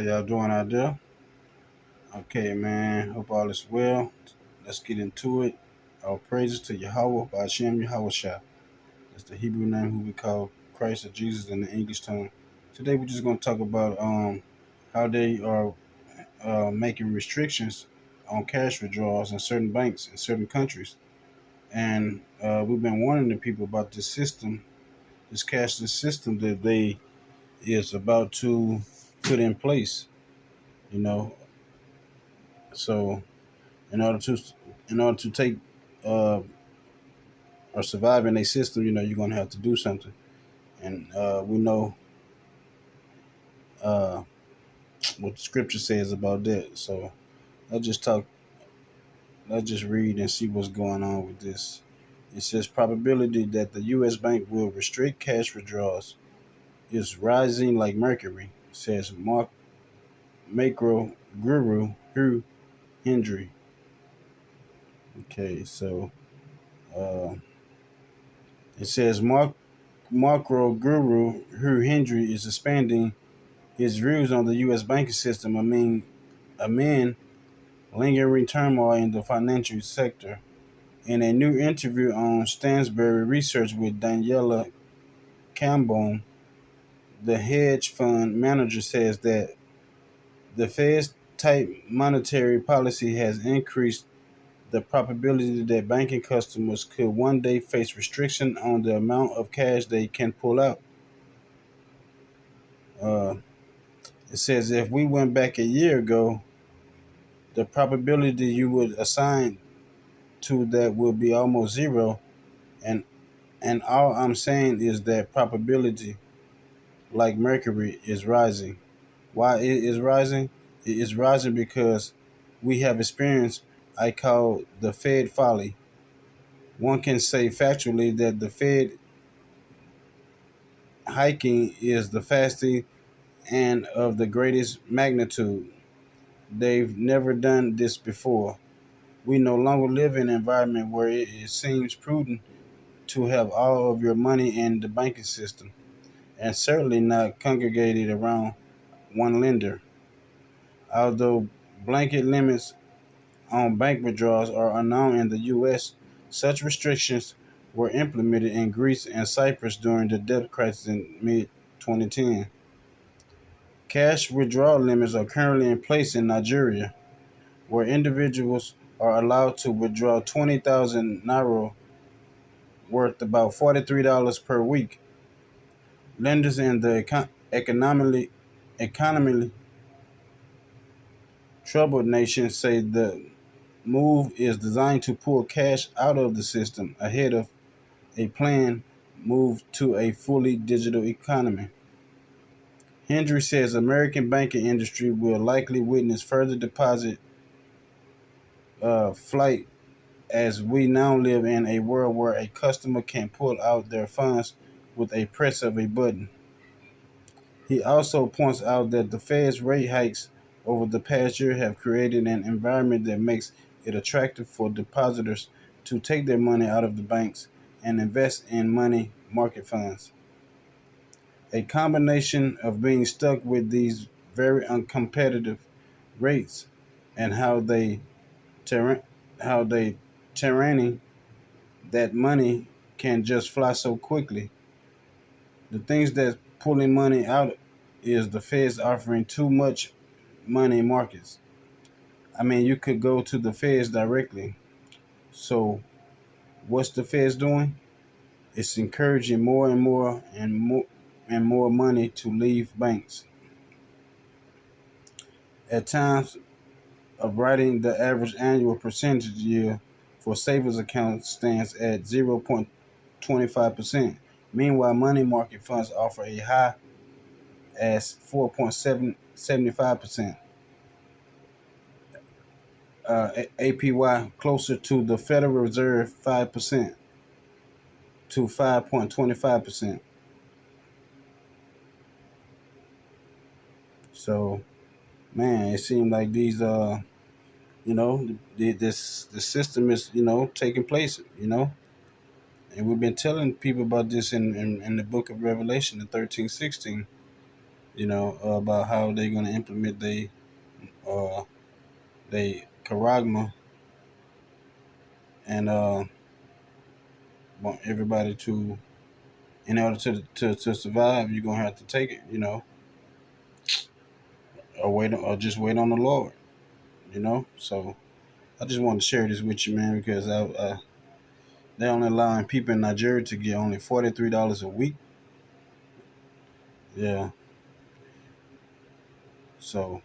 y'all doing out there? Okay, man. Hope all is well. Let's get into it. All praises to Yahweh by Hashem Yahweh Shah. That's the Hebrew name who we call Christ or Jesus in the English tongue. Today we're just going to talk about how they are making restrictions on cash withdrawals in certain banks in certain countries. And we've been warning the people about this system, this cashless system that they is about to put in place. You know, so in order to take uh, or survive in a system, you're gonna have to do something, and we know uh, what the scripture says about that. So let's just talk. Let's just read and see what's going on with this. It says probability that the U.S. bank will restrict cash withdrawals is rising like mercury, says macro guru Hugh Hendry. Okay, so uh, it says macro guru Hugh Hendry is expanding his views on the U.S. banking system amid lingering turmoil in the financial sector. In a new interview on Stansberry Research with Daniela Cambone, the hedge fund manager says that the Fed's tight monetary policy has increased the probability that banking customers could one day face restriction on the amount of cash they can pull out. Uh, it says if we went back a year ago, the probability you would assign to that will be almost zero. And all I'm saying is that probability, like mercury, is rising. Why it is rising? It is rising because we have experienced I call the Fed folly. One can say factually that the Fed hiking is the fastest and of the greatest magnitude. They've never done this before. We no longer live in an environment where it seems prudent to have all of your money in the banking system, and certainly not congregated around one lender. Although blanket limits on bank withdrawals are unknown in the U.S., such restrictions were implemented in Greece and Cyprus during the debt crisis in mid 2010. Cash withdrawal limits are currently in place in Nigeria, where individuals are allowed to withdraw 20,000 naira, worth about $43 per week. Lenders in the economically troubled nations say the move is designed to pull cash out of the system ahead of a planned move to a fully digital economy. Hendry says American banking industry will likely witness further deposit flight as we now live in a world where a customer can pull out their funds with a press of a button. He also points out that the Fed's rate hikes over the past year have created an environment that makes it attractive for depositors to take their money out of the banks and invest in money market funds. A combination of being stuck with these very uncompetitive rates and tyran- how they tyranny that money can just fly so quickly. The things that's pulling money out is the Fed's offering too much money markets. I mean, you could go to the Feds directly. So, what's the Feds doing? It's encouraging more money to leave banks. At times of writing, the average annual percentage yield for savings accounts stands at 0.25%. Meanwhile, money market funds offer a high as 4.75%. APY closer to the Federal Reserve 5% to 5.25%. So, man, it seems like these the system is taking place, and we've been telling people about this in the book of Revelation, the 13:16. about how they're gonna implement they charagma and want everybody to, in order to survive, you're gonna have to take it, or just wait on the Lord, So I just wanted to share this with you, man, because they're only allowing people in Nigeria to get only $43 a week. Yeah, so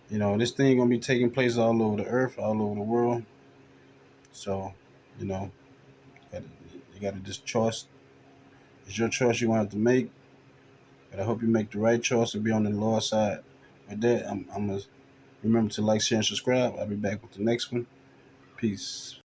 this thing gonna be taking place all over the earth, all over the world. So you know, you gotta just trust. It's your choice you're gonna have to make, but I hope you make the right choice and be on the Lord's side. With that, I'm gonna remember to like, share, and subscribe. I'll be back with the next one. Peace.